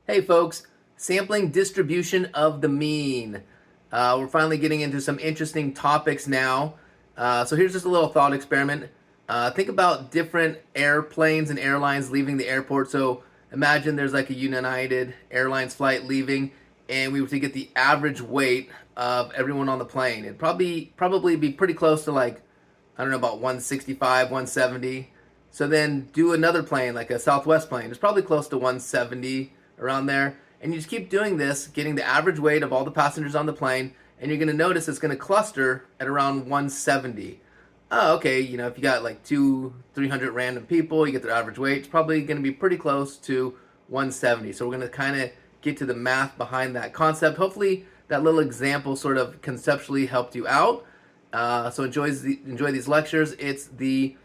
Hey folks, sampling distribution of the mean. We're finally getting into some interesting topics now. So here's just a little thought experiment. Think about different airplanes and airlines leaving the airport. So imagine there's like a United Airlines flight leaving, and we were to get the average weight of everyone on the plane. It'd probably be pretty close to like, I don't know, about 165, 170. So then do another plane, like a Southwest plane. It's probably close to 170 around there. And you just keep doing this, getting the average weight of all the passengers on the plane, and you're going to notice it's going to cluster at around 170. Oh, okay, if you got like 300 random people, you get their average weight, it's probably going to be pretty close to 170. So we're going to kind of get to the math behind that concept. Hopefully that little example sort of conceptually helped you out. So enjoy these lectures. It's the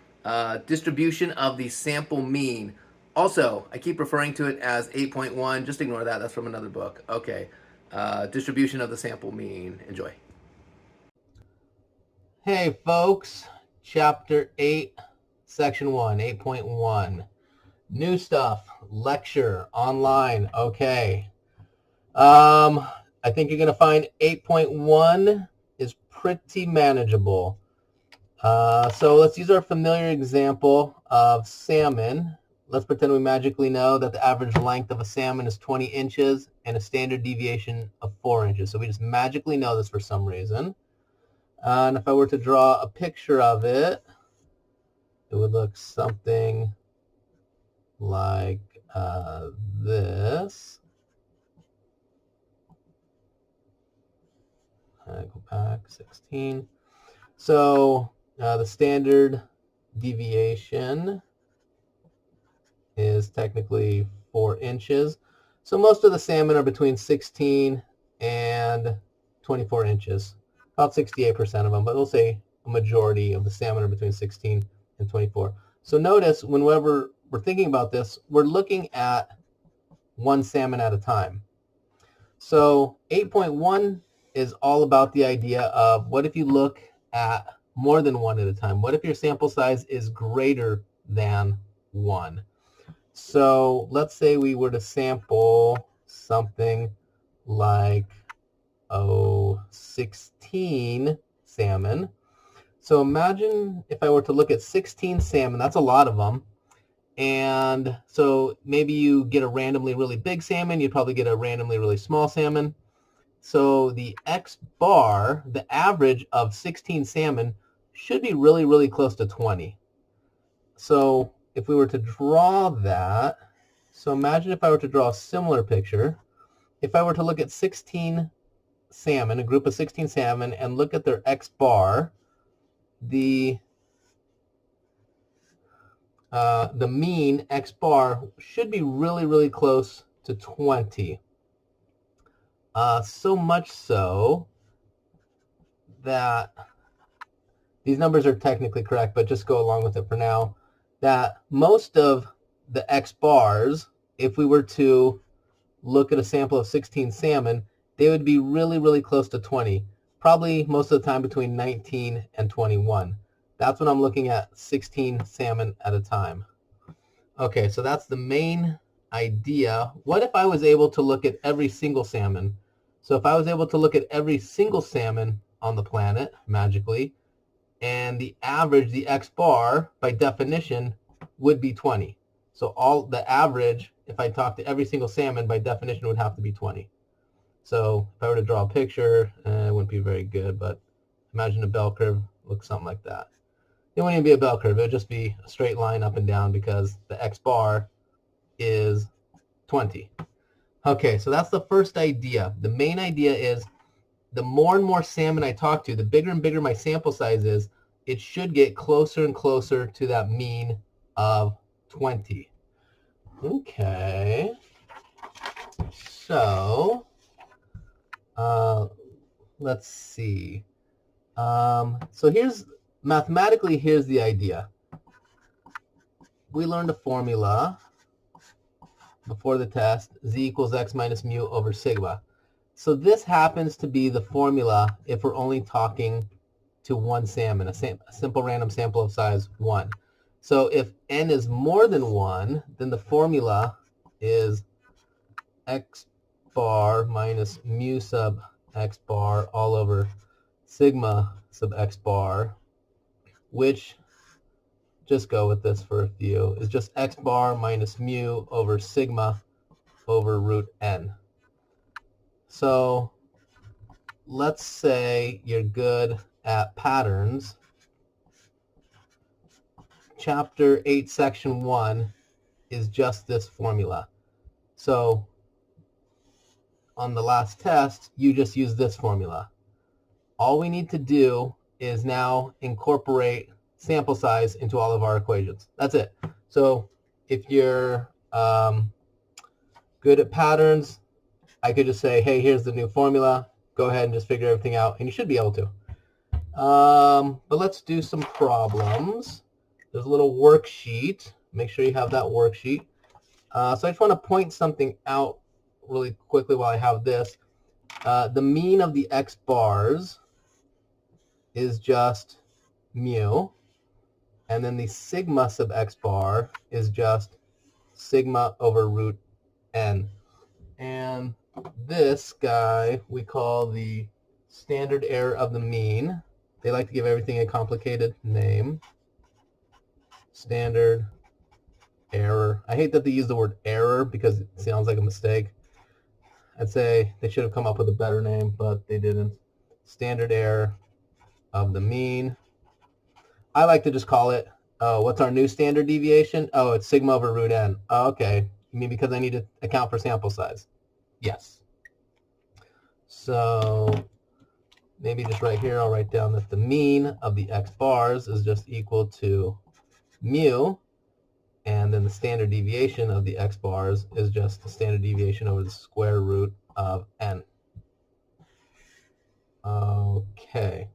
distribution of the sample mean. Also, I keep referring to it as 8.1. Just ignore that. That's from another book. Okay. Distribution of the sample mean. Enjoy. Hey folks, chapter 8, section 1, 8.1. New stuff, lecture, online, okay. I think you're going to find 8.1 is pretty manageable. So let's use our familiar example of salmon. Let's pretend we magically know that the average length of a salmon is 20 inches and a standard deviation of 4 inches. So we just magically know this for some reason. And if I were to draw a picture of it, it would look something like this. Go back 16. So the standard deviation is technically 4 inches. So most of the salmon are between 16 and 24 inches. About 68% of them, but we'll say a majority of the salmon are between 16 and 24. So notice whenever we're thinking about this, we're looking at one salmon at a time. So 8.1 is all about the idea of what if you look at more than one at a time? What if your sample size is greater than 1? So let's say we were to sample something like 16 salmon. So imagine if I were to look at 16 salmon, that's a lot of them. And so maybe you get a randomly really big salmon, you'd probably get a randomly really small salmon. So the X bar, the average of 16 salmon, should be really, really close to 20. So if we were to draw that, so imagine if I were to draw a similar picture, if I were to look at 16 salmon, a group of 16 salmon, and look at their X bar, the mean X bar should be really, really close to 20. So much so that these numbers are technically correct, but just go along with it for now, that most of the X bars, if we were to look at a sample of 16 salmon, they would be really, really close to 20, probably most of the time between 19 and 21. That's when I'm looking at 16 salmon at a time. Okay, so that's the main idea. What if I was able to look at every single salmon? So if I was able to look at every single salmon on the planet, magically, and the average, the X bar, by definition, would be 20. So all the average, if I talk to every single salmon, by definition, would have to be 20. So if I were to draw a picture, it wouldn't be very good, but imagine a bell curve looks something like that. It wouldn't even be a bell curve. It would just be a straight line up and down because the X bar is 20. Okay, so that's the first idea. The main idea is the more and more salmon I talk to, the bigger and bigger my sample size is, it should get closer and closer to that mean of 20. Okay, so let's see. So mathematically, here's the idea. We learned a formula before the test, z equals x minus mu over sigma. So this happens to be the formula if we're only talking to one salmon, a simple random sample of size 1. So if n is more than 1, then the formula is x bar minus mu sub x bar all over sigma sub x bar, which, just go with this for a few, is just x bar minus mu over sigma over root n. So let's say you're good at patterns. Chapter 8, Section 1 is just this formula. So on the last test, you just use this formula. All we need to do is now incorporate sample size into all of our equations. That's it. So if you're good at patterns, I could just say, hey, here's the new formula. Go ahead and just figure everything out, and you should be able to. But let's do some problems. There's a little worksheet. Make sure you have that worksheet. So I just want to point something out really quickly while I have this. The mean of the x bars is just mu, and then the sigma sub x bar is just sigma over root n. And this guy we call the standard error of the mean. They like to give everything a complicated name. Standard error. I hate that they use the word error because it sounds like a mistake. I'd say they should have come up with a better name, but they didn't. Standard error of the mean. I like to just call it, what's our new standard deviation? Oh, it's sigma over root n. Oh, okay. You mean because I need to account for sample size? Yes. So maybe just right here, I'll write down that the mean of the x bars is just equal to mu, and then the standard deviation of the x bars is just the standard deviation over the square root of n. Okay.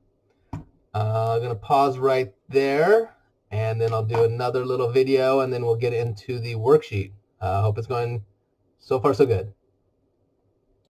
I'm going to pause right there, and then I'll do another little video, and then we'll get into the worksheet. I hope it's going so far so good.